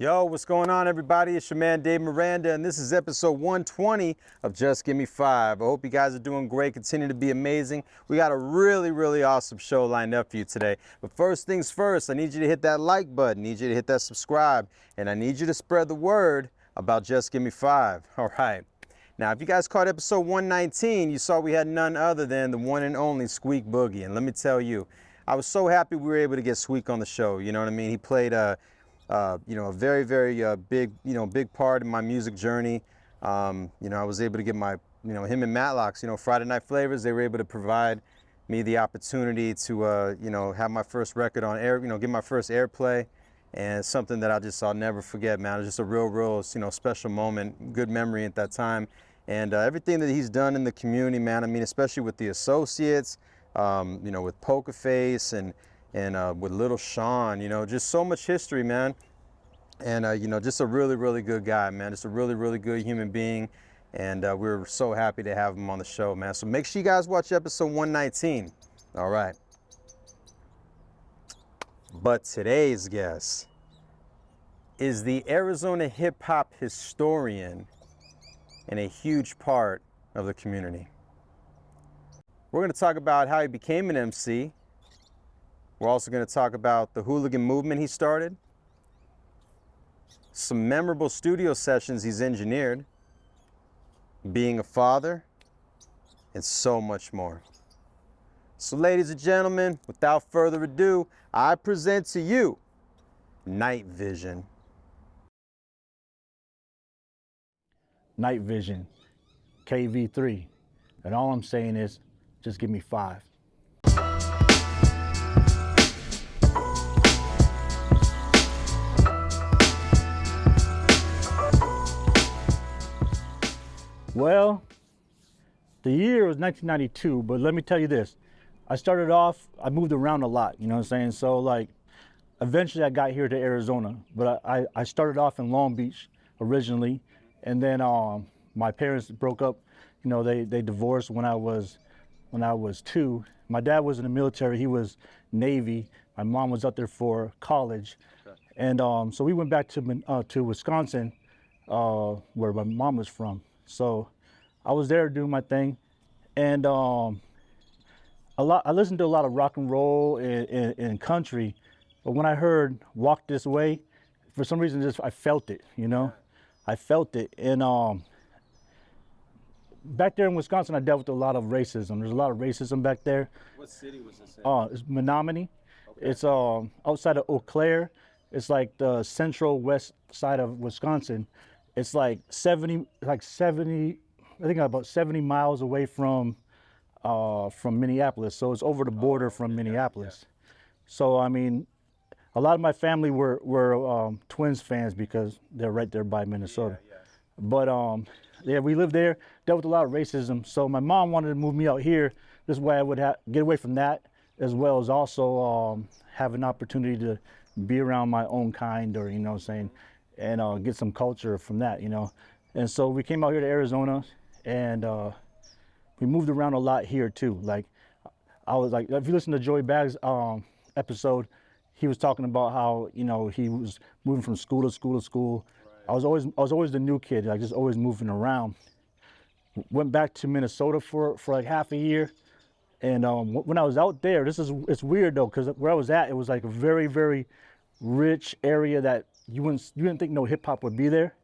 Yo, what's going on, everybody? It's your man Dave Miranda, and this is episode 120 of Just Give Me 5. I hope you guys are doing great, continue to be amazing. We got a really awesome show lined up for you today. But first things first, I need you to hit that like button, I need you to hit that subscribe, and I need you to spread the word about Just Give Me 5. All right. Now, if you guys caught episode 119, you saw we had none other than the one and only Squeak Boogie. And let me tell you, I was so happy we were able to get Squeak on the show. You know what I mean? He played a very big part in my music journey. I was able to get him and Matlocks, Friday Night Flavors, they were able to provide me the opportunity to, have my first record on air, get my first airplay. And it's something that I'll never forget, man. It's just a real, special moment, good memory at that time. And everything that he's done in the community, man, I mean, especially with the associates, with Poker Face and with Little Sean, just so much history, man. And, just a really good guy, man. Just a really good human being. And we're so happy to have him on the show, man. So make sure you guys watch episode 119. All right. But today's guest is the Arizona hip-hop historian and a huge part of the community. We're going to talk about how he became an MC. We're also going to talk about the Hooligan Movement he started, some memorable studio sessions he's engineered, being a father, and so much more. So ladies and gentlemen, without further ado, I present to you Knightvizion. Knightvizion, KV3. And all I'm saying is, just give me 5. Well, the year was 1992, but let me tell you this. I moved around a lot, you know what I'm saying? So like, eventually I got here to Arizona, but I started off in Long Beach originally. And then my parents broke up, they divorced when I was 2. My dad was in the military, he was Navy. My mom was up there for college. And so we went back to Wisconsin, where my mom was from. So I was there doing my thing. And I listened to a lot of rock and roll and country, but when I heard Walk This Way, for some reason I felt it, I felt it. And back there in Wisconsin, I dealt with a lot of racism. There's a lot of racism back there. What city was this in? It's Menominee. Okay. It's outside of Eau Claire. It's like the central west side of Wisconsin. It's like 70, I think about 70 miles away from Minneapolis. So it's over the border from Minneapolis. Yeah. So I mean, a lot of my family were Twins fans because they're right there by Minnesota. Yeah. But we lived there, dealt with a lot of racism. So my mom wanted to move me out here. This way I would get away from that, as well as also have an opportunity to be around my own kind, or and get some culture from that, And so we came out here to Arizona, and we moved around a lot here too. Like I was like, if you listen to Joey Bag's episode, he was talking about how he was moving from school to school to school. Right. I was always the new kid, like just always moving around. Went back to Minnesota for like half a year, and when I was out there, it's weird though, because where I was at, it was like a very rich area that you didn't think no hip hop would be there.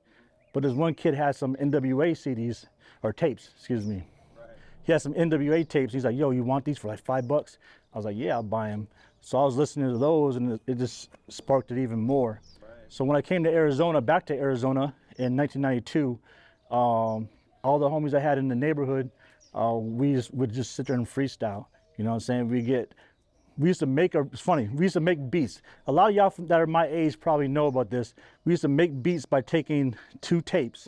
But this one kid had some NWA CDs or tapes, excuse me. Right. He had some NWA tapes. He's like, "Yo, you want these for like $5?" I was like, "Yeah, I'll buy them." So I was listening to those, and it just sparked it even more. Right. So when I came to back to Arizona in 1992, all the homies I had in the neighborhood, we would just sit there and freestyle. You know what I'm saying? We used to make, it's funny, we used to make beats. A lot of y'all that are my age probably know about this. We used to make beats by taking 2 tapes,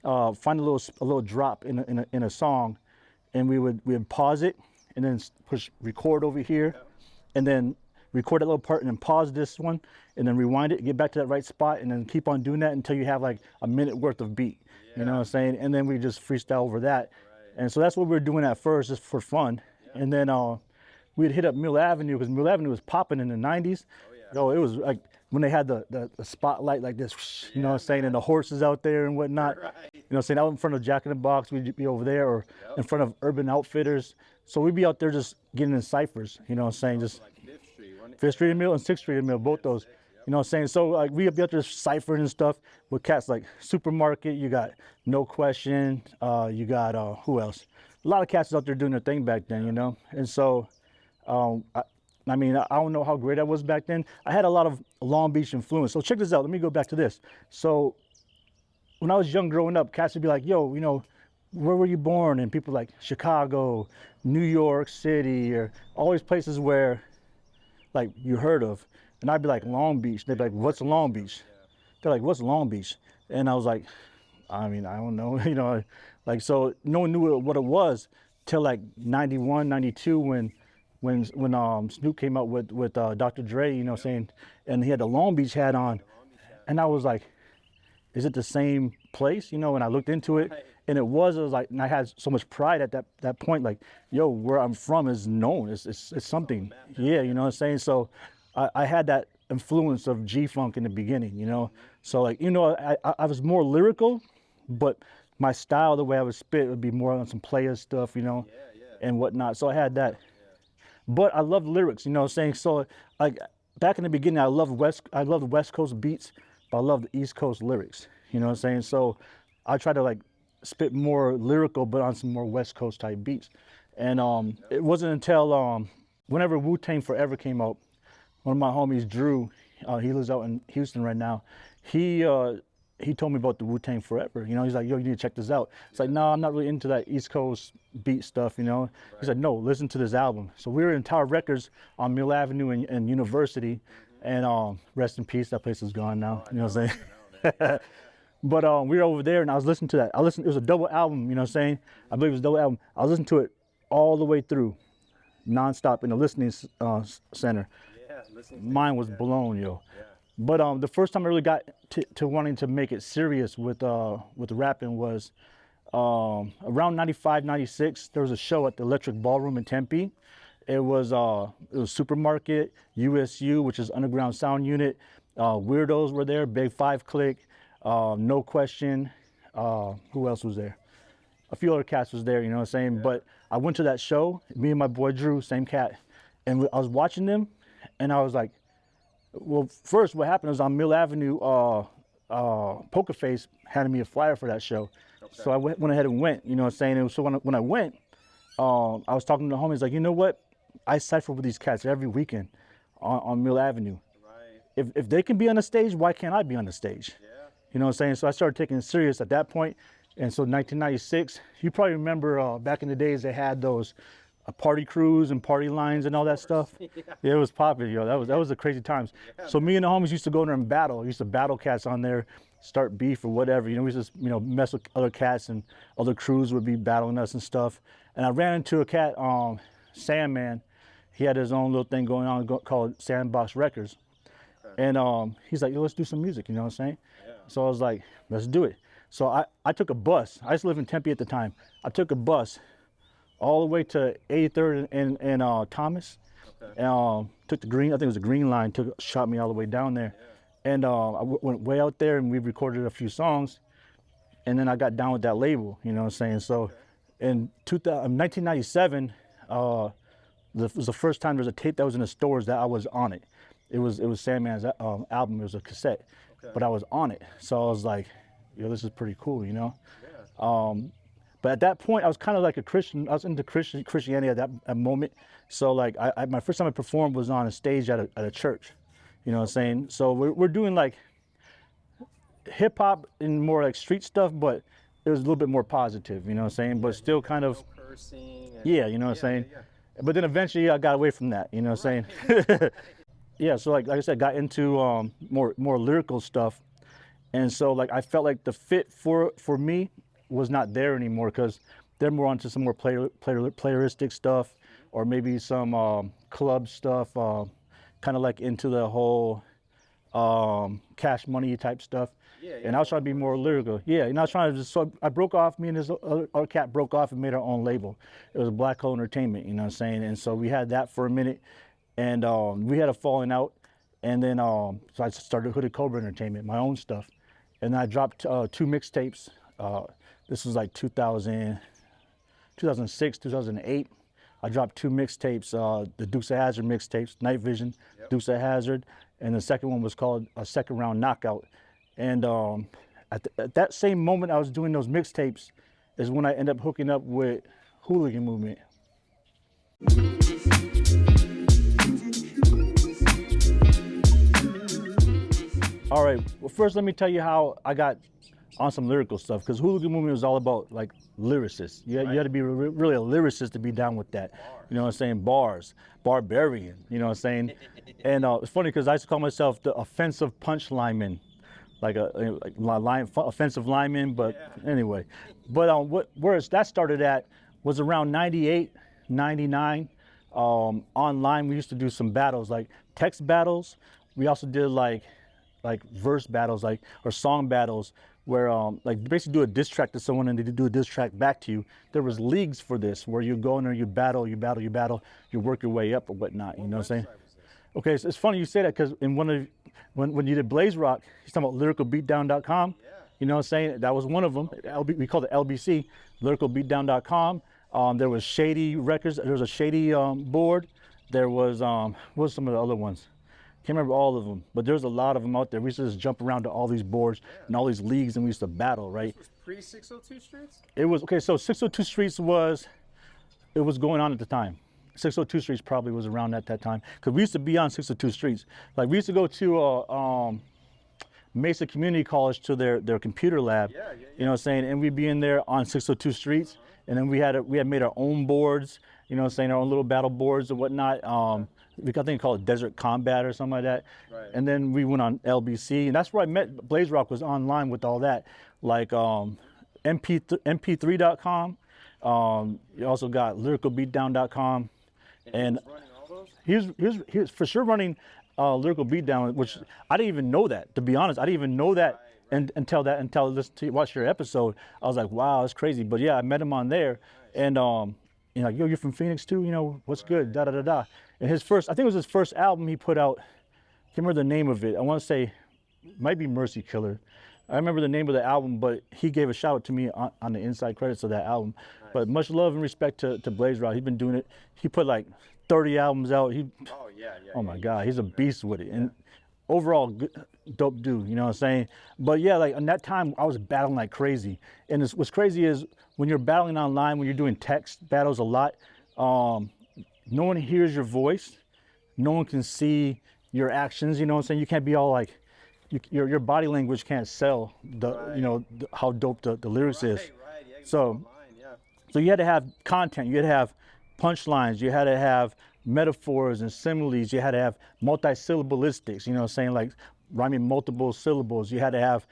find a little drop in a song, and we would pause it, and then push record over here, and then record that little part, and then pause this one, and then rewind it, get back to that right spot, and then keep on doing that until you have like a minute worth of beat. Yeah. You know what I'm saying? And then we just freestyle over that. Right. And so that's what we were doing at first, just for fun. Yeah. And then we'd hit up Mill Avenue, because Mill Avenue was popping in the 90s. Oh, yeah. Yo, it was like when they had the spotlight like this, you know what I'm saying, and the horses out there and whatnot. Right. You know what I'm saying? Out in front of Jack in the Box, we'd be over there, or in front of Urban Outfitters. So we'd be out there just getting in ciphers, you know what I'm saying? Just Like Fifth Street, wasn't it? 5th Street and Mill and 6th Street and Mill, both those. You know what I'm saying? So like we be out there ciphering and stuff with cats like Supermarket, you got No Question, you got who else? A lot of cats out there doing their thing back then, you know? And so I mean, I don't know how great I was back then. I had a lot of Long Beach influence. So check this out. Let me go back to this. So when I was young growing up, cats would be like, yo, you know, where were you born? And people like Chicago, New York City, or all these places where like you heard of. And I'd be like, Long Beach. They'd be like, what's Long Beach? They're like, what's Long Beach? And I was like, I mean, I don't know, you know, like, so no one knew what it was till like 91, 92 when Snoop came out with Dr. Dre, you know what I'm saying? And he had the Long Beach hat on. And I was like, is it the same place? You know, and I looked into it and it was like, and I had so much pride at that point, like, yo, where I'm from is known. It's something. Yeah, you know what I'm saying? So I had that influence of G-Funk in the beginning, you know? So like, you know, I was more lyrical, but my style, the way I would spit would be more on some player stuff, you know, and whatnot. So I had that. But I love lyrics, you know what I'm saying? So like back in the beginning, I loved West Coast beats, but I love the East Coast lyrics, you know what I'm saying? So I try to like spit more lyrical, but on some more West Coast type beats. And it wasn't until whenever Wu-Tang Forever came out, one of my homies, Drew, he lives out in Houston right now. He told me about the Wu-Tang Forever. You know, he's like, yo, you need to check this out. It's like, no, I'm not really into that East Coast beat stuff, you know? He said, no, listen to this album. So we were in Tower Records on Mill Avenue and University. And rest in peace, that place is gone now. You know what I'm saying? But we were over there and I was listening to that. It was a double album, you know what I'm saying? I believe it was a double album. I was listening to it all the way through, nonstop in the listening center. Mine was blown, yo. But the first time I really got to wanting to make it serious with rapping was around 95, 96. There was a show at the Electric Ballroom in Tempe. It was Supermarket, USU, which is Underground Sound Unit. Weirdos were there, Big 5 Click, No Question. Who else was there? A few other cats was there, you know what I'm saying? Yeah. But I went to that show, me and my boy Drew, same cat. And I was watching them and I was like, well, first what happened was on Mill Avenue, Poker Face handed me a flyer for that show. Okay. So I went ahead and went, you know what I'm saying? And so when I went, I was talking to the homies like, you know what? I cypher with these cats every weekend on Mill Avenue. Right. If they can be on the stage, why can't I be on the stage? Yeah. You know what I'm saying? So I started taking it serious at that point. And so 1996, you probably remember back in the days they had those party crews and party lines and all that stuff. Yeah, it was popular, yo. That was the crazy times. Yeah, so me and the homies used to go there and battle. Used to battle cats on there, start beef or whatever. You know, we just mess with other cats and other crews would be battling us and stuff. And I ran into a cat, Sandman. He had his own little thing going on called Sandbox Records. Okay. And he's like, yo, let's do some music. You know what I'm saying? Yeah. So I was like, let's do it. So I took a bus. I used to live in Tempe at the time. I took a bus all the way to 83rd and Thomas. Okay. And took the green, I think it was the green line, shot me all the way down there. Yeah. And I went way out there and we recorded a few songs. And then I got down with that label, you know what I'm saying? So okay. In 1997, it was the first time there was a tape that was in the stores that I was on it. It was Sandman's album, it was a cassette, okay. But I was on it. So I was like, yo, this is pretty cool, you know? Yeah. But at that point, I was kind of like a Christian. I was into Christianity at that moment. So like, my first time I performed was on a stage at a church. You know what I'm saying? So we're doing like hip hop and more like street stuff, but it was a little bit more positive. You know what I'm saying? But still kind of cursing. Yeah, you know what I'm saying? Yeah. But then eventually I got away from that. You know what I'm saying? Yeah. So like I said, got into more lyrical stuff, and so like I felt like the fit for me was not there anymore because they're more onto some more playeristic stuff or maybe some club stuff, kind of like into the whole Cash Money type stuff. Yeah, and I was trying to be more lyrical. Yeah, and I was trying to so I broke off, me and this other cat broke off and made our own label. It was Black Hole Entertainment, you know what I'm saying? And so we had that for a minute and we had a falling out And then so I started Hooded Cobra Entertainment, my own stuff. And I dropped 2 mixtapes. This was like 2006, 2008. I dropped 2 mixtapes, the Dukes of Hazzard mixtapes, Knightvizion, Dukes of Hazzard, and the second one was called a Second Round Knockout. And at that same moment I was doing those mixtapes is when I ended up hooking up with Hooligan Movement. All right, well, first let me tell you how I got on some lyrical stuff, because Hooligan Movement was all about like lyricists. You had to be really a lyricist to be down with that. You know what I'm saying? Bars, barbarian, you know what I'm saying? And it's funny because I used to call myself the offensive punch lineman, like offensive lineman, but anyway. But where that started at was around 98, 99. Online, we used to do some battles, like text battles. We also did like verse battles, or song battles, where like basically do a diss track to someone and they do a diss track back to you. There was leagues for this where you go in there, you battle, you work your way up or whatnot. You know what I'm saying? Okay, so it's funny you say that, because in when you did Blaze Rock, he's talking about lyricalbeatdown.com. You know what I'm saying? That was one of them. We called it LBC, lyricalbeatdown.com. There was Shady Records. There was a Shady board. There was what was some of the other ones? Can't remember all of them, but there's a lot of them out there. We used to just jump around to all these boards and all these leagues, and we used to battle, right? This was pre-602 Streets? It was, okay, so 602 Streets was going on at the time. 602 Streets probably was around at that time, because we used to be on 602 Streets. Like, we used to go to Mesa Community College to their computer lab, you know what I'm saying? And we'd be in there on 602 Streets, and then we had made our own boards, you know what I'm saying, our own little battle boards and whatnot. I think we called it Desert Combat or something like that. Right. And then we went on LBC, and that's where I met Blaze Rock, was online with all that, like MP3.com. You also got lyricalbeatdown.com. And he was for sure running Lyrical Beatdown, which I didn't even know that, to be honest. I didn't even know that until watch your episode. I was like, wow, that's crazy. But yeah, I met him on there, and you know, yo, you're from Phoenix too, you know, what's good, da da da da. And I think it was his first album he put out. Can't remember the name of it. I want to say, it might be Mercy Killer. I remember the name of the album, but he gave a shout out to me on the inside credits of that album. Nice. But much love and respect to Blaze Rock. He's been doing it. He put like 30 albums out. Oh my God, he's a beast with it. And overall, good, dope dude, you know what I'm saying? But yeah, like in that time, I was battling like crazy. And what's crazy is when you're battling online, when you're doing text battles a lot, no one hears your voice. No one can see your actions, you know what I'm saying? You can't be all like, your body language can't sell you know, how dope the lyrics is. Yeah, so you had to have content, you had to have punchlines, you had to have metaphors and similes, you had to have multi-syllabalistics, you know what I'm saying, like rhyming multiple syllables, you had to have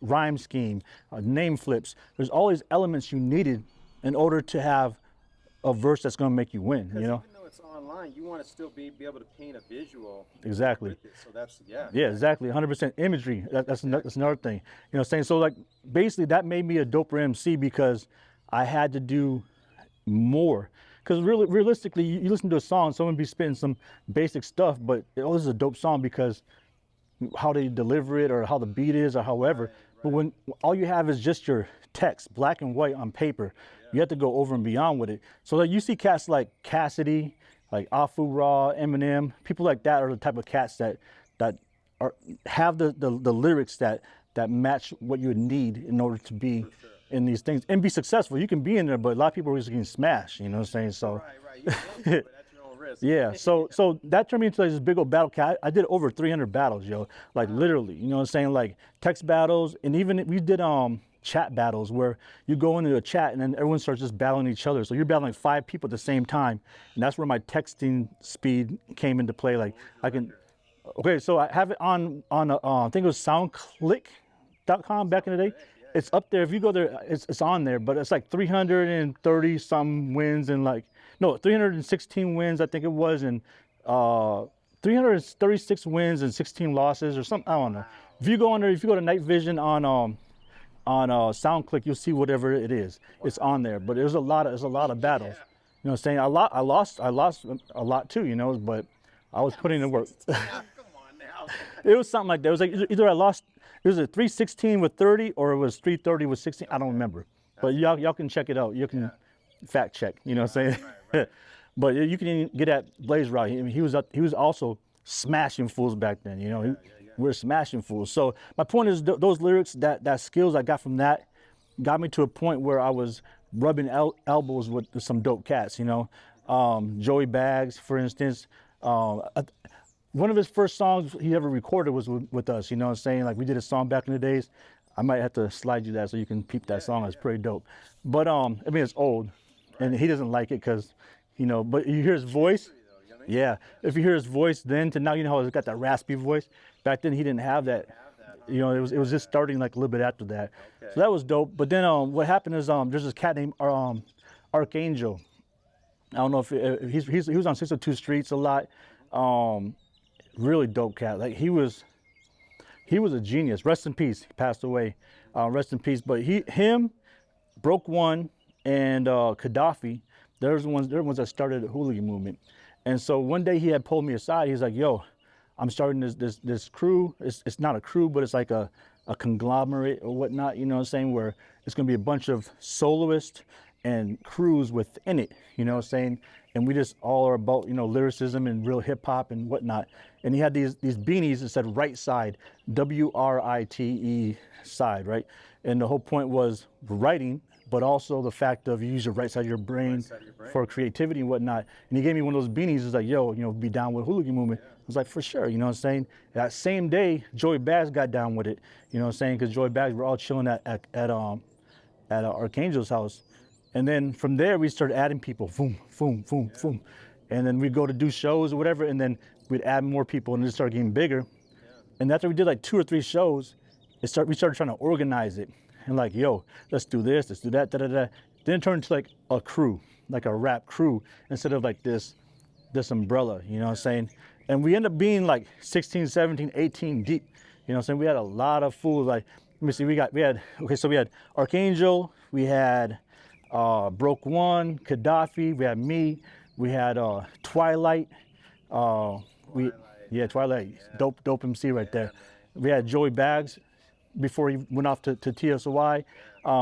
rhyme scheme, name flips. There's all these elements you needed in order to have a verse that's going to make you win, you know? Even though it's online, you want to still be able to paint a visual. Exactly. With it. So that's, yeah, exactly. 100% imagery. That's another thing. You know what I'm saying? So like basically that made me a doper MC, because I had to do more. Because really, realistically, you listen to a song, someone be spitting some basic stuff, but this is a dope song because how they deliver it or how the beat is or however. But when all you have is just your text, black and white on paper, you have to go over and beyond with it. So like you see cats like Cassidy, like Afu Raw, Eminem, people like that are the type of cats that have the lyrics that match what you would need in order to be in these things and be successful. You can be in there, but a lot of people are just getting smashed, you know what I'm saying? So right. You don't do it, but at your own risk. Yeah, so that turned me into like this big old battle cat. I did over 300 battles, yo, like literally, you know what I'm saying? Like text battles, and even we did chat battles where you go into a chat and then everyone starts just battling each other. So you're battling like 5 people at the same time, and that's where my texting speed came into play. Like I can, okay, so I have it on I think it was SoundClick.com back in the day. It's up there. If you go there, it's on there, but it's like 330 some wins and 316 wins, I think it was, and 336 wins and 16 losses or something. I don't know. If you go on there, if you go to Knightvizion on SoundClick, you'll see whatever it is. It's on there. But there's a lot of battles. You know what I'm saying? I lost a lot too, you know, but I was putting in work. Come on now. It was something like that. It was like either I lost, it was a 316 with 30 or it was 330 with 16. I don't remember. But y'all can check it out. You can fact check, you know what I'm saying? Right. But you can even get at Blaze Rock. I mean, he was also smashing fools back then, you know. We were smashing fools. So my point is those lyrics, that skills I got from that got me to a point where I was rubbing elbows with some dope cats, you know. Joey Bags, for instance. One of his first songs he ever recorded was with us, you know what I'm saying? Like we did a song back in the days. I might have to slide you that so you can peep that song. It's pretty dope. But I mean, it's old and he doesn't like it because, you know, but you hear his voice. Yeah, if you hear his voice then to now, you know how it's got that raspy voice. Back then he didn't have that. You know, it was just starting like a little bit after that. So that was dope. But then what happened is there's this cat named Archangel. I don't know if he was on 602 Streets a lot. Really dope cat. Like he was a genius. Rest in peace. He passed away. Rest in peace. But him, Broke One, and Gaddafi, they're the ones that started the Hooligan Movement. And so one day he had pulled me aside. He's like, "Yo, I'm starting this crew. It's not a crew, but it's like a conglomerate or whatnot. You know what I'm saying? Where it's gonna be a bunch of soloists and crews within it. You know what I'm saying? And we just all are about, you know, lyricism and real hip hop and whatnot." And he had these beanies that said "Right Side," WRITE side, right? And the whole point was writing, but also the fact of you use your right side of your brain, for creativity and whatnot. And he gave me one of those beanies. He's like, "Yo, you know, be down with Hooligan Movement." I was like, "For sure," you know what I'm saying? That same day, Joey Bags got down with it, you know what I'm saying? Because Joey Bags, we're all chilling at Archangel's house. And then from there, we started adding people, boom, boom, boom, boom. And then we'd go to do shows or whatever, and then we'd add more people, and it started getting bigger. And after we did like 2 or 3 shows, we started trying to organize it. And like, yo, let's do this, let's do that, da da da. Then it turned into like a crew, like a rap crew, instead of like this umbrella, you know what I'm saying? And we ended up being like 16, 17, 18 deep. You know what I'm saying? We had a lot of fools. Like, let me see, we had Archangel, we had Broke One, Gaddafi, we had me, we had Twilight, Twilight, dope Emcee right there. We had Joey Bags before he went off to TSOI.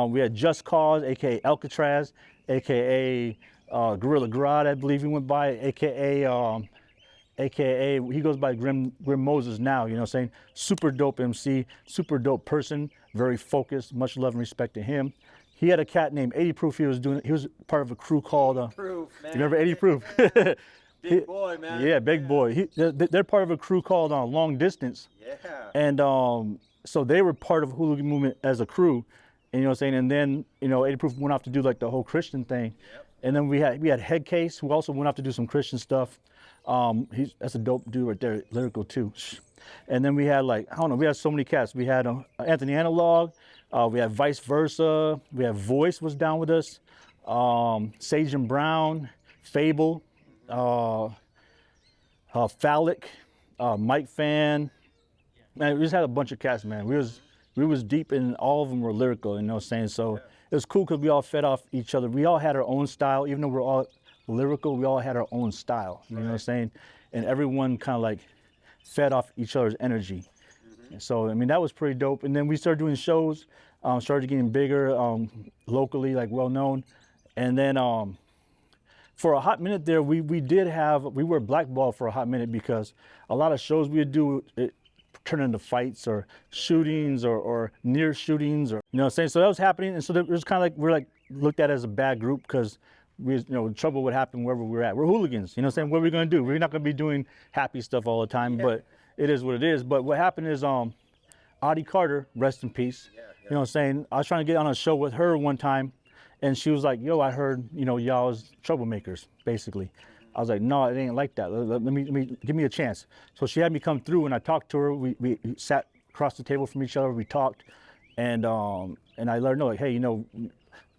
We had Just Cause, aka Alcatraz, aka Gorilla Grodd, I believe he went by, aka he goes by Grim Moses now, you know what I'm saying? Super dope MC, super dope person, very focused, much love and respect to him. He had a cat named 80 Proof. He was part of a crew called Proof, man. You remember 80 Proof? Big boy, man. Yeah, big boy. They're part of a crew called Long Distance. Yeah. And so they were part of Hooligan Movement as a crew, and you know what I'm saying? And then, you know, 80 Proof went off to do like the whole Christian thing. Yep. And then we had Headcase, who also went off to do some Christian stuff. That's a dope dude right there, lyrical too. And then we had like, I don't know, we had so many cats. We had Anthony Analog, we had Vice Versa, we had Voice was down with us, Sage and Brown, Fable, Phallic, Mike Fan. Man, we just had a bunch of cats, man. We was deep, and all of them were lyrical, you know what I'm saying? So it was cool because we all fed off each other. We all had our own style, even though we're all lyrical, we all had our own style, you know what I'm saying? And everyone kind of like fed off each other's energy. So, I mean, that was pretty dope. And then we started doing shows, started getting bigger, locally, like well known. And then for a hot minute there, we were blackballed for a hot minute because a lot of shows we would do, it turned into fights or shootings or near shootings, or, you know what I'm saying? So that was happening. And so it was kind of like, we're like looked at as a bad group because we, you know, trouble would happen wherever we're at. We're hooligans, you know what I'm saying? What are we gonna do? We're not gonna be doing happy stuff all the time, but it is what it is. But what happened is Audie Carter, rest in peace, you know what I'm saying? I was trying to get on a show with her one time, and she was like, "Yo, I heard, you know, y'all was troublemakers," basically. I was like, "No, it ain't like that. Let me give me a chance." So she had me come through, and I talked to her. We sat across the table from each other. We talked, and I let her know, like, "Hey, you know,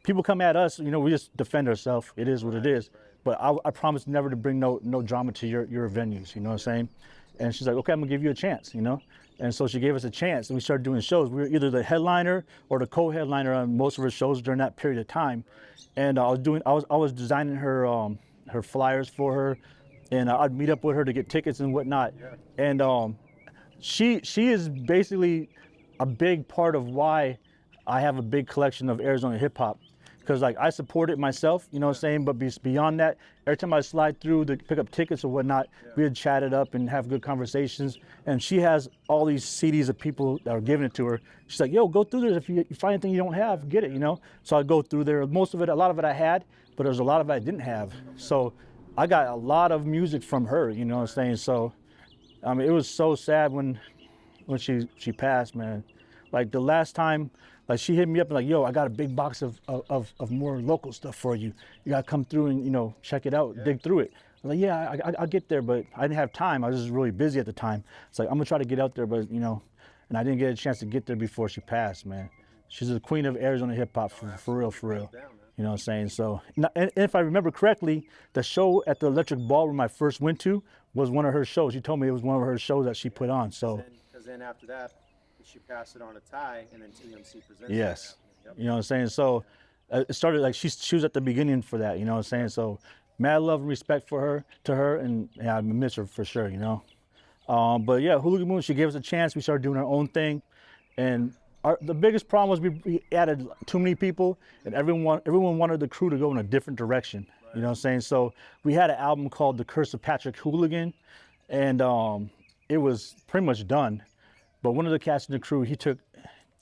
people come at us, you know, we just defend ourselves. It is what it is. But I promise never to bring no drama to your venues, you know what I'm saying?" And she's like, "Okay, I'm gonna give you a chance, you know?" And so she gave us a chance, and we started doing shows. We were either the headliner or the co-headliner on most of her shows during that period of time. And I was designing her flyers for her, and I'd meet up with her to get tickets and whatnot. And she is basically a big part of why I have a big collection of Arizona hip hop, because like I support it myself, you know what I'm saying, but beyond that, every time I slide through to pick up tickets or whatnot, we had chatted up and have good conversations. And she has all these CDs of people that are giving it to her. She's like, yo, go through this. If you find anything you don't have, get it, you know. So I go through there. Most of it, a lot of it I had, but there's a lot of it I didn't have. So I got a lot of music from her, you know what I'm saying. So I mean, it was so sad when she passed, man. Like the last time, like she hit me up and like, yo, I got a big box of more local stuff for you. You gotta come through and, you know, check it out, dig through it. I'm like, yeah, I'll get there, but I didn't have time. I was just really busy at the time. It's like, I'm gonna try to get out there, but you know, and I didn't get a chance to get there before she passed, man. She's the queen of Arizona hip hop, for real, for real. You know what I'm saying? So, and if I remember correctly, the show at the Electric Ballroom I first went to was one of her shows. She told me it was one of her shows that she put on. So, because then after that, she passed it on to Ty, and then Emcee presented. yes, Yep. you know what I'm saying. So, it started like she was at the beginning for that. You know what I'm saying. So, mad love and respect for her, and yeah, I miss her for sure. You know, but yeah, Hooligan Movement. She gave us a chance. We started doing our own thing, and the biggest problem was we added too many people, and everyone wanted the crew to go in a different direction. Right. You know what I'm saying? So we had an album called The Curse of Patrick Hooligan, and it was pretty much done. But one of the cats in the crew, he took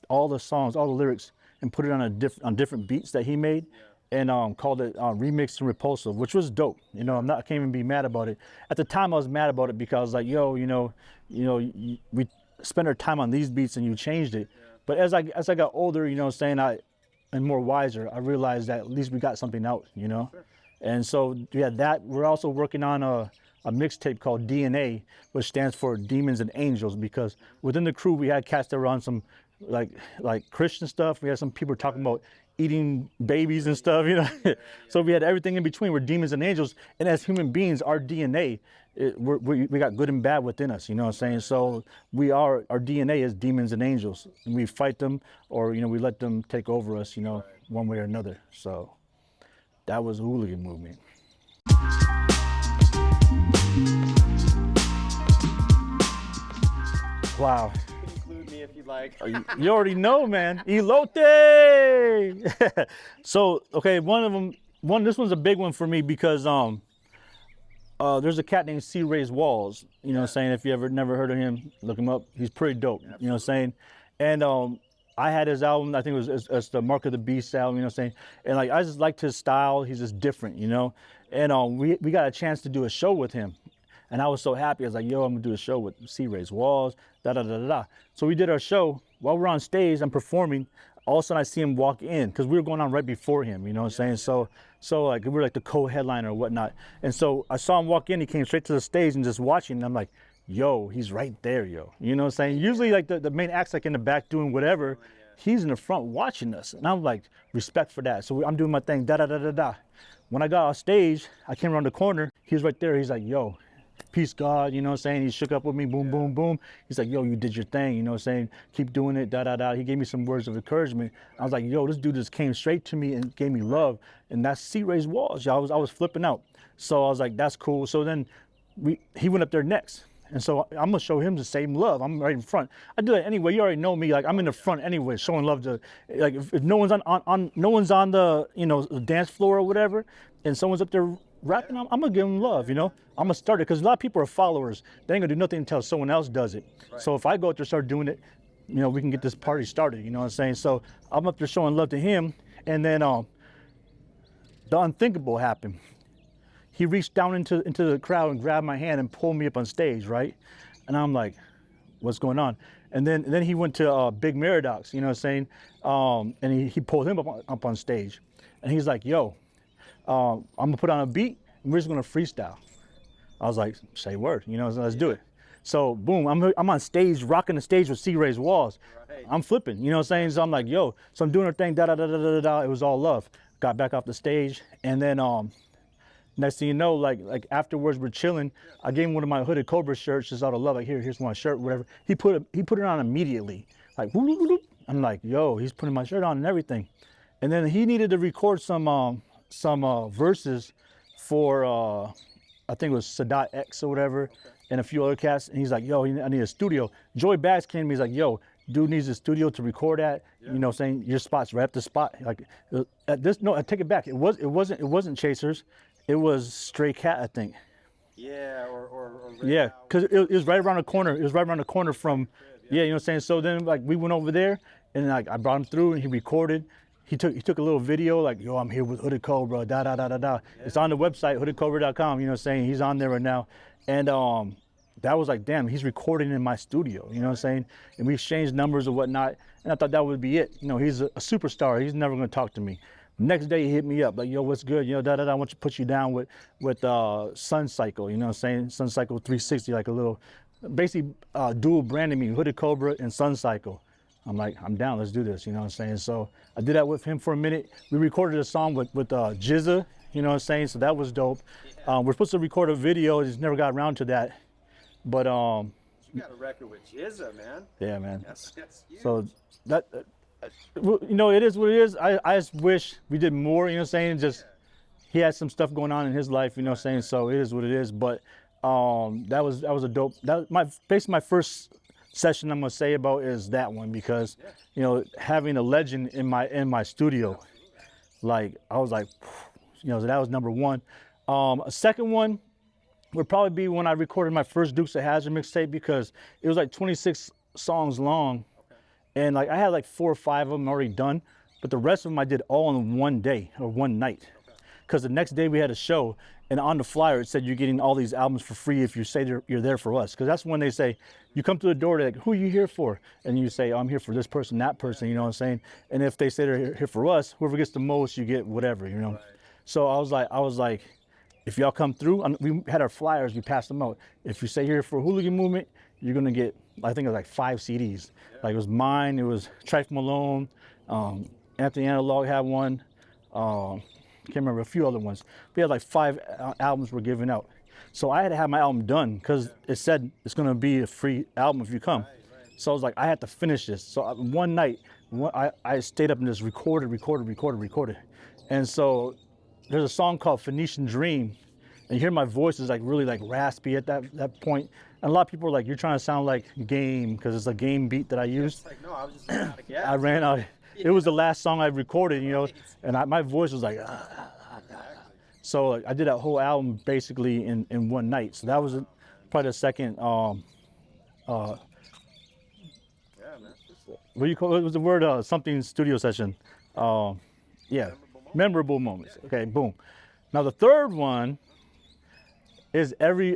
all the songs, all the lyrics, and put it on different beats that he made, and called it Remixed and Repulsive, which was dope. You know, I can't even be mad about it. At the time, I was mad about it because like, yo, we spent our time on these beats and you changed it. But as I got older, you know what I'm saying, and more wiser, I realized that at least we got something out, you know? Sure. And so, yeah, that, we're also working on a mixtape called DNA, which stands for Demons and Angels, because within the crew, we had cats that were on some, like Christian stuff. We had some people talking about eating babies and stuff, you know? So we had everything in between. We're demons and angels. And as human beings, our DNA, we got good and bad within us, you know what I'm saying? So our DNA is demons and angels, and we fight them, or, you know, we let them take over us, you know, one way or another. So that was Hooligan Movement. Wow. Include me if you like. You already know, man. Elote! So, okay, this one's a big one for me because there's a cat named C. Ray's Walls. You know what I'm saying? If you never heard of him, look him up. He's pretty dope. Absolutely. You know what I'm saying? And I had his album, I think it was the Mark of the Beast album, you know what I'm saying? And like, I just liked his style. He's just different, you know? And we got a chance to do a show with him. And I was so happy. I was like, yo, I'm gonna do a show with C. Ray's Walls, da-da-da-da-da. So we did our show. While we're on stage, I'm performing. All of a sudden I see him walk in, because we were going on right before him, you know what I'm saying? So like, we were like the co-headliner or whatnot. And so I saw him walk in, he came straight to the stage and just watching, and I'm like, yo, he's right there, yo. You know what I'm saying? Usually like the main act's like in the back doing whatever, he's in the front watching us. And I'm like, respect for that. So I'm doing my thing, da-da-da-da-da. When I got off stage, I came around the corner, he was right there, he's like, yo, peace, God, you know what I'm saying? He shook up with me, boom, boom, boom. He's like, yo, you did your thing, you know what I'm saying? Keep doing it, da-da-da. He gave me some words of encouragement. I was like, yo, this dude just came straight to me and gave me love. And that's C. Ray's Walls, y'all. I was flipping out. So I was like, that's cool. So then he went up there next. And so I'm gonna show him the same love. I'm right in front. I do that anyway. You already know me. Like, I'm in the front anyway, showing love to, like, if no one's no one's on the, you know, the dance floor or whatever, and someone's up there rapping, I'm gonna give them love, you know? I'm gonna start it, because a lot of people are followers. They ain't gonna do nothing until someone else does it. Right. So if I go out there and start doing it, you know, we can get this party started, you know what I'm saying? So I'm up there showing love to him, and then the unthinkable happened. He reached down into the crowd and grabbed my hand and pulled me up on stage, right? And I'm like, what's going on? And then he went to Big Maradox, you know what I'm saying? And he pulled him up on stage. And he's like, yo, I'm gonna put on a beat and we're just gonna freestyle. I was like, say word, you know, so let's do it. So boom, I'm on stage, rocking the stage with C. Ray's Walls. Right. I'm flipping, you know what I'm saying? So I'm like, yo, so I'm doing her thing, da-da-da-da-da-da. It was all love. Got back off the stage, and then next thing you know, like afterwards we're chilling. I gave him one of my Hooded Cobra shirts, just out of love. Like, here's my shirt, whatever. He put it on immediately. Like, I'm like, yo, he's putting my shirt on and everything. And then he needed to record some verses for I think it was Sadat X or whatever, and a few other cats. And he's like, yo, I need a studio. Joey Bags came to me, he's like, yo, dude needs a studio to record at. You know, saying your spot's right up the spot. Like at this, no, I take it back. It wasn't Chasers, it was Stray Cat, I think. Yeah, or Yeah, because it was right around the corner. It was right around the corner from, yeah, you know what I'm saying? So then like we went over there and like I brought him through and he recorded. He took a little video like, yo, I'm here with Hooded Cobra, da da da da da. Yeah. It's on the website, hoodedcobra.com, you know what I'm saying? He's on there right now. And that was like, damn, he's recording in my studio, you know what I'm saying? And we exchanged numbers or whatnot. And I thought that would be it. You know, he's a superstar. He's never gonna talk to me. Next day he hit me up like, yo, what's good? You know, da da da. I want to put you down with Sun Cycle. You know what I'm saying? Sun Cycle 360, like a little, basically dual branding me, Hooded Cobra and Sun Cycle. I'm like, I'm down. Let's do this. You know what I'm saying? So I did that with him for a minute. We recorded a song with Jizza. You know what I'm saying? So that was dope. We're supposed to record a video. Just never got around to that. But you got a record with Jizza, man. Yeah, man. That's huge. So that. You know, it is what it is. I just wish we did more, you know what I'm saying? Just, he had some stuff going on in his life, you know what I'm saying? So it is what it is. But that was a dope, basically my first session I'm gonna say about is that one, because, you know, having a legend in my studio, like, I was like, you know, so that was number one. A second one would probably be when I recorded my first Dukes of Hazzard mixtape, because it was like 26 songs long. And like I had like 4 or 5 of them already done, but the rest of them I did all in one day or one night. Because the next day we had a show, and on the flyer it said you're getting all these albums for free if you say you're there for us. Because that's when they say, you come to the door, they're like, who are you here for? And you say, oh, I'm here for this person, that person, you know what I'm saying? And if they say they're here for us, whoever gets the most, you get whatever, you know? Right. So I was like, if y'all come through, we had our flyers, we passed them out. If you say here for Hooligan Movement, you're gonna get, I think it was like 5 CDs. Like it was mine, it was Trife Malone, Anthony Analog had one, can't remember, a few other ones. We had like 5 albums were given out. So I had to have my album done, because it said it's gonna be a free album if you come. So I was like, I had to finish this. So one night, I stayed up and just recorded. And so there's a song called Phoenician Dream, and you hear my voice is like really like raspy at that point. And a lot of people are like, you're trying to sound like Game, because it's a Game beat that I used. Like, no, I was just running out of gas. I ran out. It was the last song I recorded, you know, and my voice was like, So I did that whole album basically in one night. So that was probably the second, what do you call it? What was the word? Something studio session. Yeah, memorable moments. Okay, boom. Now the third one is every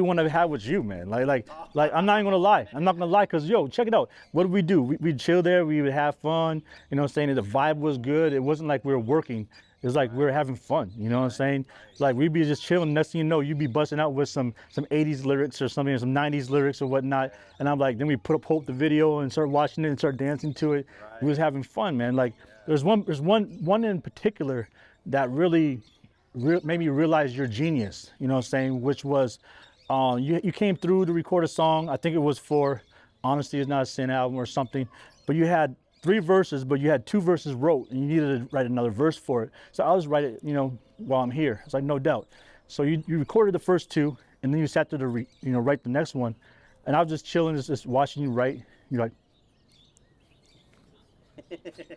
one I've had with you, man. Like I'm not even gonna lie. I'm not gonna lie, cause yo, check it out. What did we do? We'd chill there. We would have fun. You know what I'm saying? The vibe was good. It wasn't like we were working. It was like we were having fun. You know what I'm saying? Like we'd be just chilling. Next thing you know, you'd be busting out with some 80s lyrics or something, or some 90s lyrics or whatnot. And I'm like, then we pull up the video and start watching it and start dancing to it. We was having fun, man. Like there's one in particular that really made me realize your genius, you know what I'm saying, which was you came through to record a song. I think it was for Honesty Is Not a Sin album or something, but you had 3 verses, but you had 2 verses wrote, and you needed to write another verse for it. So I was write it, you know, while I'm here. It's like, no doubt. So you recorded the first 2, and then you sat there to write the next one, and I was just chilling, just watching you write. You're like,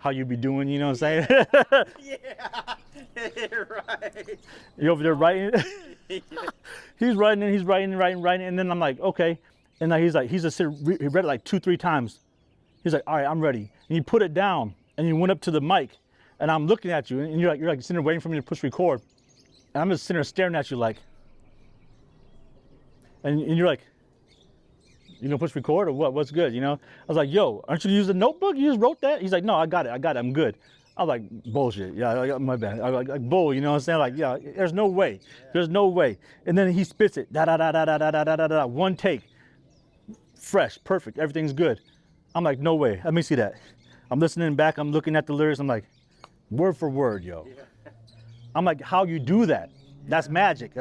how you be doing, you know what I'm saying? Yeah, right. You over there writing? He's writing, and then I'm like, okay. And then he read it like 2-3 times. He's like, all right, I'm ready. And you put it down, and you went up to the mic, and I'm looking at you, and you're like sitting there waiting for me to push record. And I'm just sitting there staring at you like, and you're like, you gonna push record or what? What's good, you know? I was like, yo, aren't you gonna use a notebook? You just wrote that? He's like, no, I got it, I'm good. I was like, bullshit, yeah, my bad. I was like, bull, you know what I'm saying? Like, yeah, there's no way. And then he spits it, da, one take, fresh, perfect, everything's good. I'm like, no way, let me see that. I'm listening back, I'm looking at the lyrics, I'm like, word for word, yo. I'm like, how you do that? That's magic.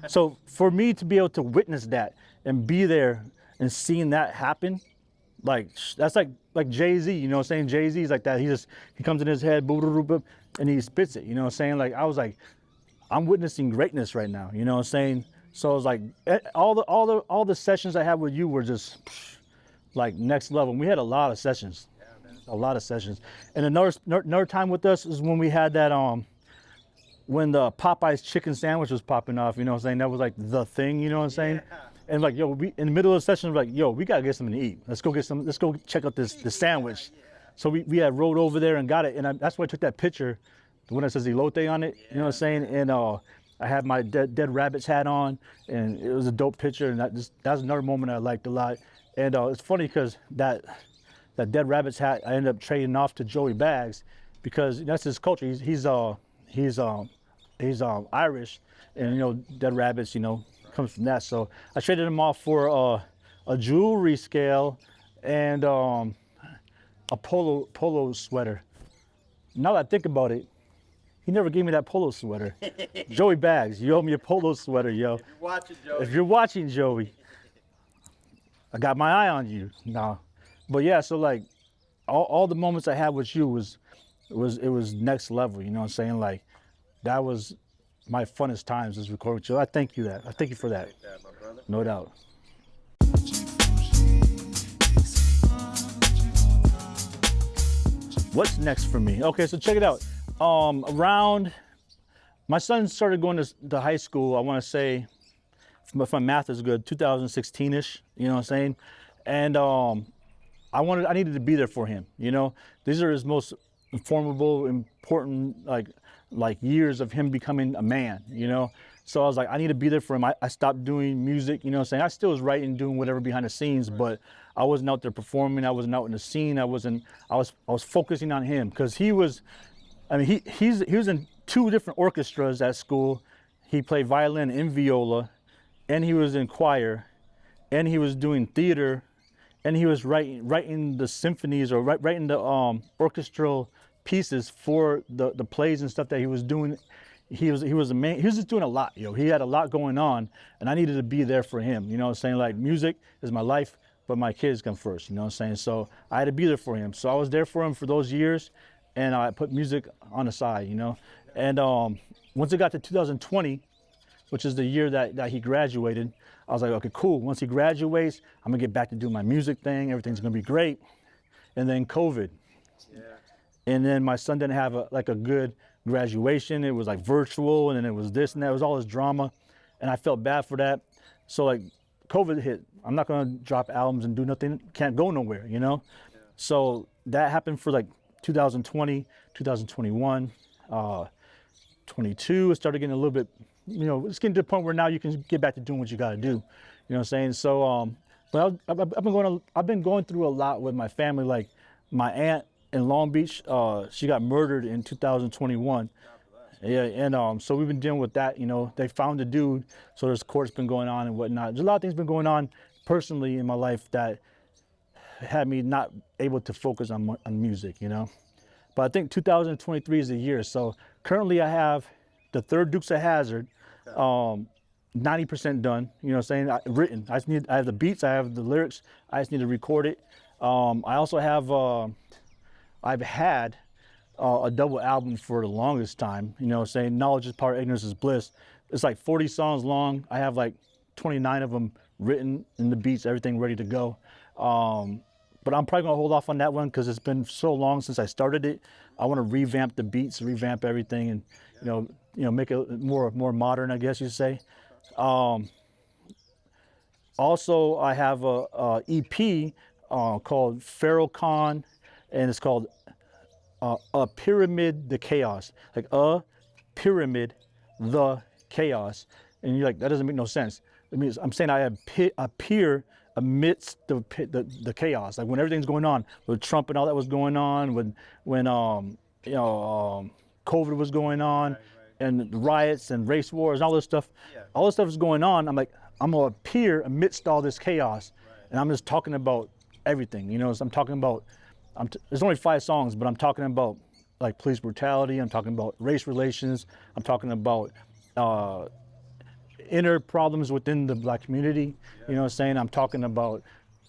So for me to be able to witness that and be there and seeing that happen, like that's like Jay-Z, you know what I'm saying? Jay-Z's like that. He comes in his head, and he spits it, you know what I'm saying? Like I was like, I'm witnessing greatness right now. You know what I'm saying? So it's like all the sessions I had with you were just like next level. And we had a lot of sessions, a lot of sessions. And another time with us is when we had that when the Popeye's chicken sandwich was popping off. You know what I'm saying? That was like the thing. You know what I'm saying? And like, yo, we in the middle of the session, we're like, yo, we gotta get something to eat. Let's go get some. Let's go check out this sandwich. So we had rode over there and got it, and that's why I took that picture, the one that says elote on it. You know what I'm saying? And I had my dead rabbits hat on, and it was a dope picture. And that was another moment I liked a lot. And it's funny because that dead rabbits hat I ended up trading off to Joey Bags, because that's his culture. He's Irish, and you know, dead rabbits, you know, comes from that. So I traded him off for a jewelry scale and a polo sweater. Now that I think about it, he never gave me that polo sweater. Joey Bags, you owe me a polo sweater, yo. If you're watching, Joey. If you're watching, Joey, I got my eye on you. No, but yeah, so like all the moments I had with you was next level. You know what I'm saying? Like that was my funnest times, is recording with you. I thank you that. I thank you for that. My brother. No doubt. What's next for me? Okay, so check it out. Around my son started going to high school, I want to say, if my math is good, 2016-ish, you know what I'm saying? And I needed to be there for him, you know? These are his most formidable, important, like years of him becoming a man, you know? So I was like, I need to be there for him. I stopped doing music, you know what I'm saying? I still was writing, doing whatever behind the scenes, but I wasn't out there performing. I wasn't out in the scene. I was focusing on him, because he was in 2 different orchestras at school. He played violin and viola, and he was in choir, and he was doing theater, and he was writing the symphonies, or writing the orchestral pieces for the plays and stuff that he was doing. He was a man. He was just doing a lot, yo. He had a lot going on, and I needed to be there for him. You know what I'm saying? Like, music is my life, but my kids come first. You know what I'm saying? So I had to be there for him. So I was there for him for those years, and I put music on the side, you know. And once it got to 2020, which is the year that he graduated, I was like, okay, cool. Once he graduates, I'm gonna get back to doing my music thing. Everything's gonna be great. And then COVID. Yeah. And then my son didn't have a good graduation. It was like virtual, and then it was this and that. It was all this drama, and I felt bad for that. So like COVID hit. I'm not gonna drop albums and do nothing. Can't go nowhere, you know. Yeah. So that happened for like 2020, 2021, 22. It started getting a little bit, you know, it's getting to the point where now you can get back to doing what you got to do. You know what I'm saying? So, but I've been going through a lot with my family. Like my aunt in Long Beach, she got murdered in 2021. Yeah, and so we've been dealing with that. You know, they found the dude, so there's court's been going on and whatnot. There's a lot of things been going on personally in my life that had me not able to focus on music. You know, but I think 2023 is the year. So currently, I have the 3rd Dukes of Hazzard, 90% done. You know what I'm saying? Written. I have the beats. I have the lyrics. I just need to record it. I also have. I've had a double album for the longest time, you know, saying knowledge is power, ignorance is bliss. It's like 40 songs long. I have like 29 of them written, in the beats, everything ready to go. But I'm probably gonna hold off on that one because it's been so long since I started it. I want to revamp the beats, revamp everything, and you know, make it more modern, I guess you'd say. Also, I have a EP called Pharaohcon, and it's called A Pyramid the Chaos. Like a pyramid, the chaos. And you're like, that doesn't make no sense. It means I'm saying I appear amidst the chaos. Like when everything's going on, with Trump and all that was going on, when COVID was going on, and the riots and race wars and all this stuff. Yeah. All this stuff is going on. I'm like, I'm gonna appear amidst all this chaos, and I'm just talking about everything. You know, so I'm talking about. There's only 5 songs, but I'm talking about like police brutality. I'm talking about race relations. I'm talking about inner problems within the Black community. You know what I'm saying? I'm talking about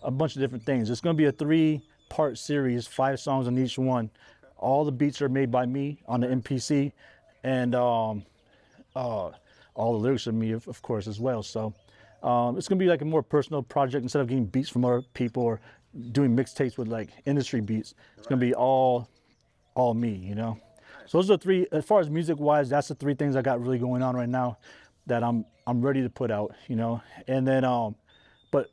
a bunch of different things. It's going to be a 3-part series, 5 songs on each one. All the beats are made by me on the MPC, and all the lyrics of me, of course, as well. So it's gonna be like a more personal project instead of getting beats from other people or doing mixtapes with like industry beats. It's gonna be all me, you know. So those are the three. As far as music wise, that's the three things I got really going on right now that I'm ready to put out, you know. And then but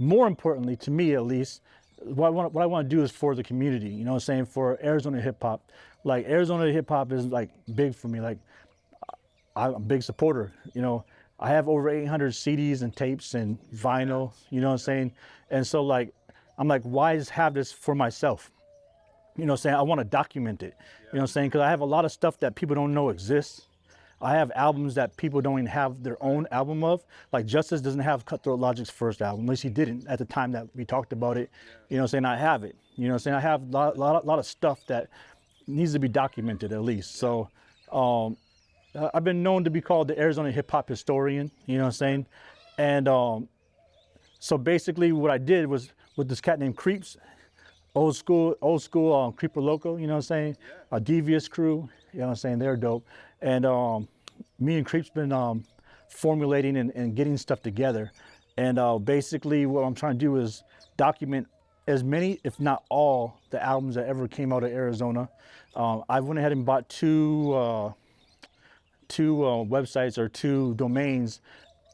more importantly, to me at least, what I want to do is for the community, you know what I'm saying, for Arizona hip hop. Like Arizona hip hop is like big for me. Like I'm a big supporter, you know. I have over 800 CDs and tapes and vinyl, you know what I'm saying? And so like, I'm like, why just have this for myself? You know what I'm saying? I want to document it, you know what I'm saying? Because I have a lot of stuff that people don't know exists. I have albums that people don't even have their own album of. Like Justice doesn't have Cutthroat Logic's first album, at least he didn't at the time that we talked about it. You know what I'm saying? I have it, you know what I'm saying? I have a lot of stuff that needs to be documented at least. So I've been known to be called the Arizona hip hop historian, you know what I'm saying? And so basically what I did was with this cat named Creeps, old school Creeper Loco, you know what I'm saying? A Devious crew, you know what I'm saying? They're dope. And me and Creeps been formulating and getting stuff together. And basically what I'm trying to do is document as many, if not all, the albums that ever came out of Arizona. I went ahead and bought two websites or two domains,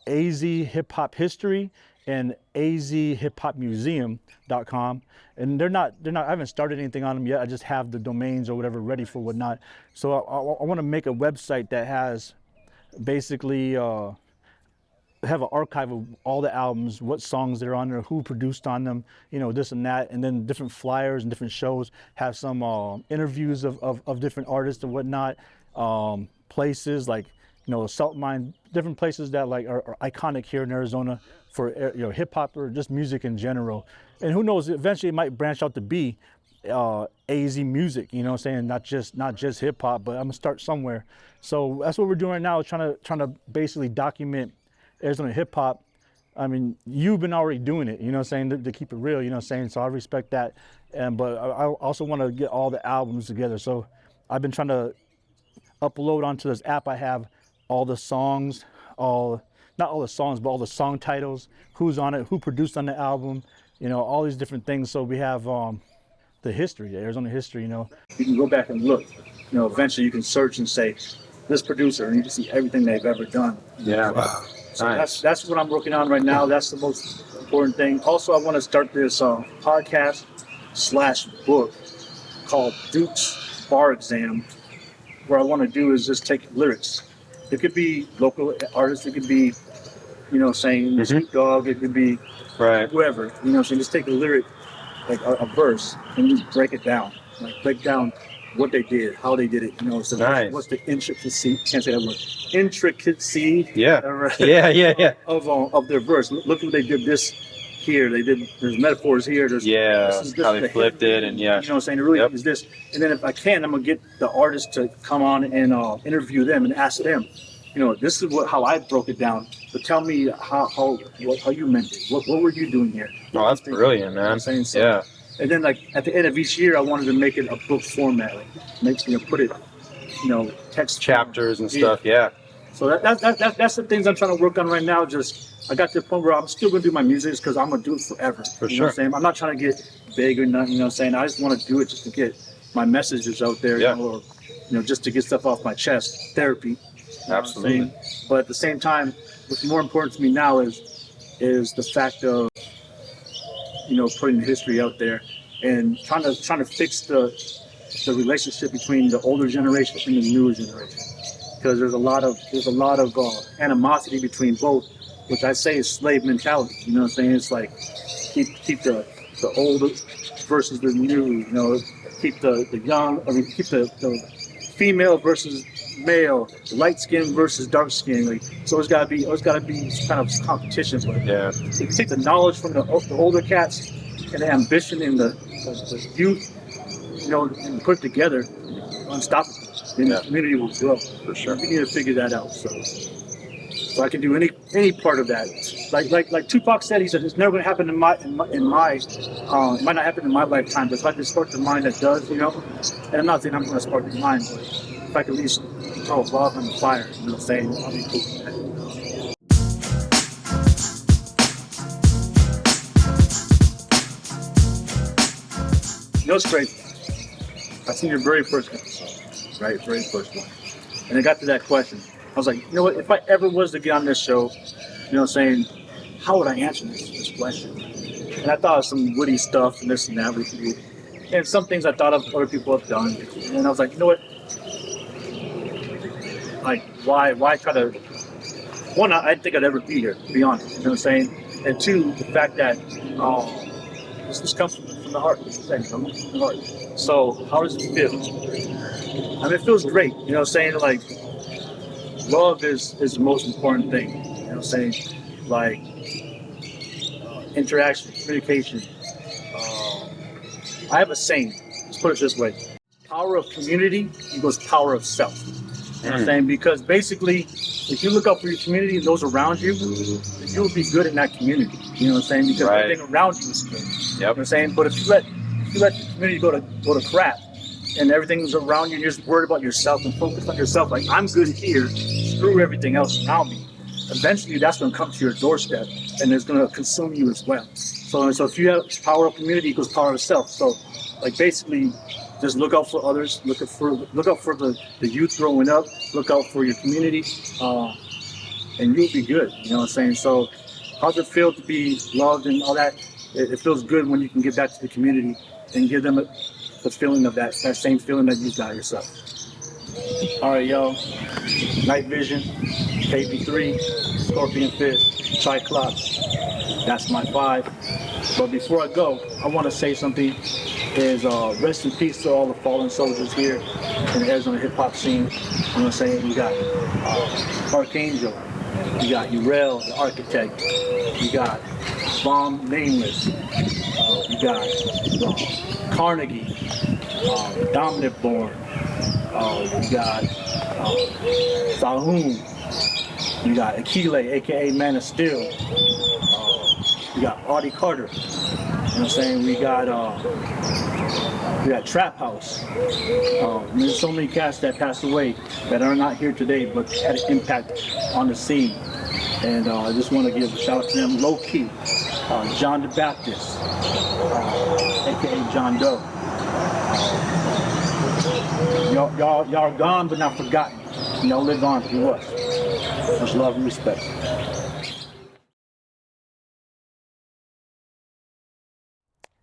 AZ Hip Hop History and azhiphopmuseum.com. And they're not, I haven't started anything on them yet. I just have the domains or whatever ready for whatnot. So I want to make a website that has basically have an archive of all the albums, what songs they're on there, who produced on them, you know, this and that, and then different flyers and different shows, have some interviews of different artists and whatnot, places like, you know, Salt Mine, different places that like are iconic here in Arizona for, you know, hip hop or just music in general. And who knows, eventually it might branch out to be AZ music, you know what I'm saying? Not just hip hop, but I'm gonna start somewhere. So that's what we're doing right now, trying to basically document Arizona hip hop. I mean, you've been already doing it, you know what I'm saying, to keep it real, you know what I'm saying? So I respect that. But I also want to get all the albums together. So I've been trying to upload onto this app. I have all the songs, not all the songs, but all the song titles, who's on it, who produced on the album, you know, all these different things. So we have the history, the Arizona history, you know. You can go back and look, you know, eventually you can search and say, this producer, and you can see everything they've ever done. Yeah. Wow. So nice. that's what I'm working on right now. That's the most important thing. Also, I want to start this podcast/book called Duke's Bar Exam. What I want to do is just take lyrics. It could be local artists. It could be, you know, saying Snoop Dogg. It could be whoever. You know, so just take a lyric, like a verse, and just break it down. Like break down what they did, how they did it. You know, so what's the intricacy? Can't say that word. Intricacy. Of their verse. Look what they did. This here. They did. There's metaphors here. There's how they flipped it, and you know what I'm saying. It really is this. And then if I can, I'm gonna get the artist to come on and interview them and ask them. You know, this is how I broke it down. But tell me how you meant it. What were you doing here? Oh, that's brilliant, man. You know so, and then like at the end of each year, I wanted to make it a book format, like put it, you know, text chapters and stuff. Yeah. So that's the things I'm trying to work on right now. Just I got to the point where I'm still gonna do my music because I'm gonna do it forever. For you know what I'm saying? I'm not trying to get big or nothing. You know what I'm saying? I just want to do it just to get my messages out there. You know, or just to get stuff off my chest. Therapy. Absolutely. But at the same time, what's more important to me now is the fact of, you know, putting history out there and trying to fix the relationship between the older generation and the newer generation, because there's a lot of animosity between both, which I say is slave mentality. You know what I'm saying? It's like keep the old versus the new. You know, keep the young. I mean, keep the female versus male, light skin versus dark skin. Like, so it's gotta be kind of competition. But you take the knowledge from the older cats and the ambition and the youth, you know, and put it together, unstoppable. Then the community will grow. For sure. We need to figure that out. So I can do any part of that. Like Tupac said, he said it's never gonna happen in my it might not happen in my lifetime, but if I can spark the mind that does, you know. And I'm not saying I'm gonna spark the mind, but if I could at least throw love in the fire, you know what I'm saying? I'll be cool with that. You know what's crazy? I seen your very first episode, right? Very first one. And I got to that question. I was like, you know what? If I ever was to get on this show, you know what I'm saying, how would I answer this question? And I thought of some witty stuff and this and that we could do. And some things I thought of other people have done. And I was like, you know what? Like, why try to... One, I didn't think I'd ever be here, to be honest. You know what I'm saying? And two, the fact that this comes from the heart. This is saying from the heart. So, how does it feel? I mean, it feels great. You know what I'm saying? Like, love is the most important thing. You know what I'm saying? Like, interaction, communication. I have a saying. Let's put it this way. Power of community equals power of self. You know what I'm saying? Because basically, if you look out for your community and those around you, then you'll be good in that community. You know what I'm saying? Because everything around you is good. Yep. You know what I'm saying? But if you let the community go to crap and everything's around you and you're just worried about yourself and focused on yourself, like, I'm good here, screw everything else around me. Eventually that's gonna come to your doorstep and it's gonna consume you as well. So if you have power of community equals power of self. So like basically just look out for others, look out for the youth growing up, look out for your community, and you'll be good. You know what I'm saying? So how's it feel to be loved and all that? It feels good when you can give back to the community and give them the feeling of that same feeling that you got yourself. All right, yo. Knightvizion, KP3, Scorpion Fist, Triclops. That's my vibe. But before I go, I want to say something. Is rest in peace to all the fallen soldiers here in the Arizona hip hop scene. You know what I'm saying? You got Archangel, you got Urel, the architect, you got Bomb Nameless, you got Carnegie, Dominant Born, you got Sahun, you got Akile, aka Man of Steel, you got Audie Carter. You know what I'm saying? We got Trap House. There's so many cats that passed away that are not here today, but had an impact on the scene. And I just want to give a shout out to them, low key. John the Baptist, aka John Doe. Y'all are gone but not forgotten. Y'all live on through us. Much love and respect.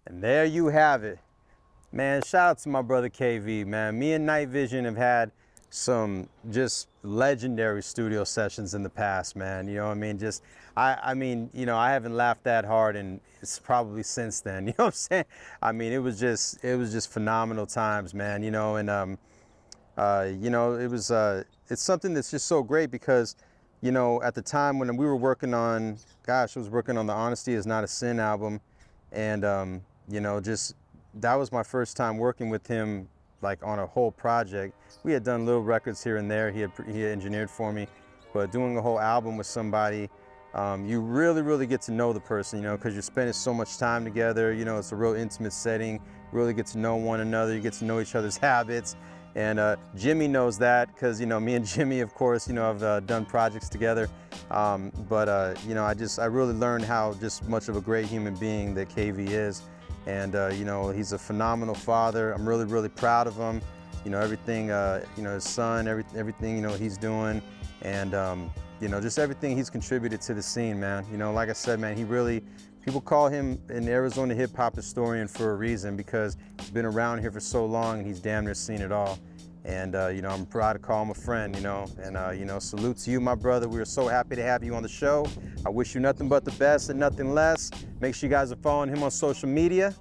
And there you have it. Man, shout out to my brother KV, man. Me and Knightvizion have had some just legendary studio sessions in the past, man. You know what I mean? I mean, you know, I haven't laughed that hard and it's probably since then. You know what I'm saying? I mean, it was just phenomenal times, man. You know, and you know, it's something that's just so great because, you know, at the time when we were working on, I was working on the Honesty Is Not a Sin album, and you know, that was my first time working with him, like on a whole project. We had done little records here and there. He had engineered for me, but doing a whole album with somebody, you really get to know the person, you know, because you're spending so much time together. You know, it's a real intimate setting. You really get to know one another. You get to know each other's habits. And Jimmy knows that because, you know, me and Jimmy, of course, you know, have done projects together. But you know, I really learned how just much of a great human being that KV is. And you know, he's a phenomenal father. I'm really proud of him. You know, everything, you know, his son, everything, you know, he's doing. And you know, just everything he's contributed to the scene, man. You know, like I said, man, people call him an Arizona hip hop historian for a reason, because he's been around here for so long and he's damn near seen it all. And you know, I'm proud to call him a friend, you know, and you know, salute to you, my brother. We are so happy to have you on the show. I wish you nothing but the best and nothing less. Make sure you guys are following him on social media.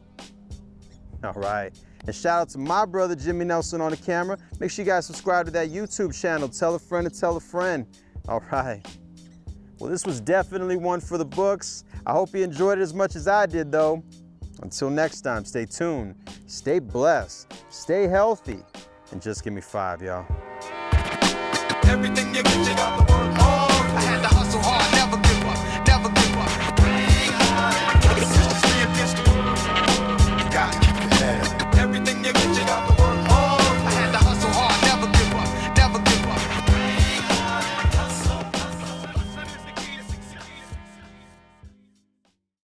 All right. And shout out to my brother, Jimmy Nelson, on the camera. Make sure you guys subscribe to that YouTube channel. Tell a friend to tell a friend. All right. Well, this was definitely one for the books. I hope you enjoyed it as much as I did, though. Until next time, stay tuned, stay blessed, stay healthy, and just give me 5, y'all. Everything you get, you got to work hard. I had to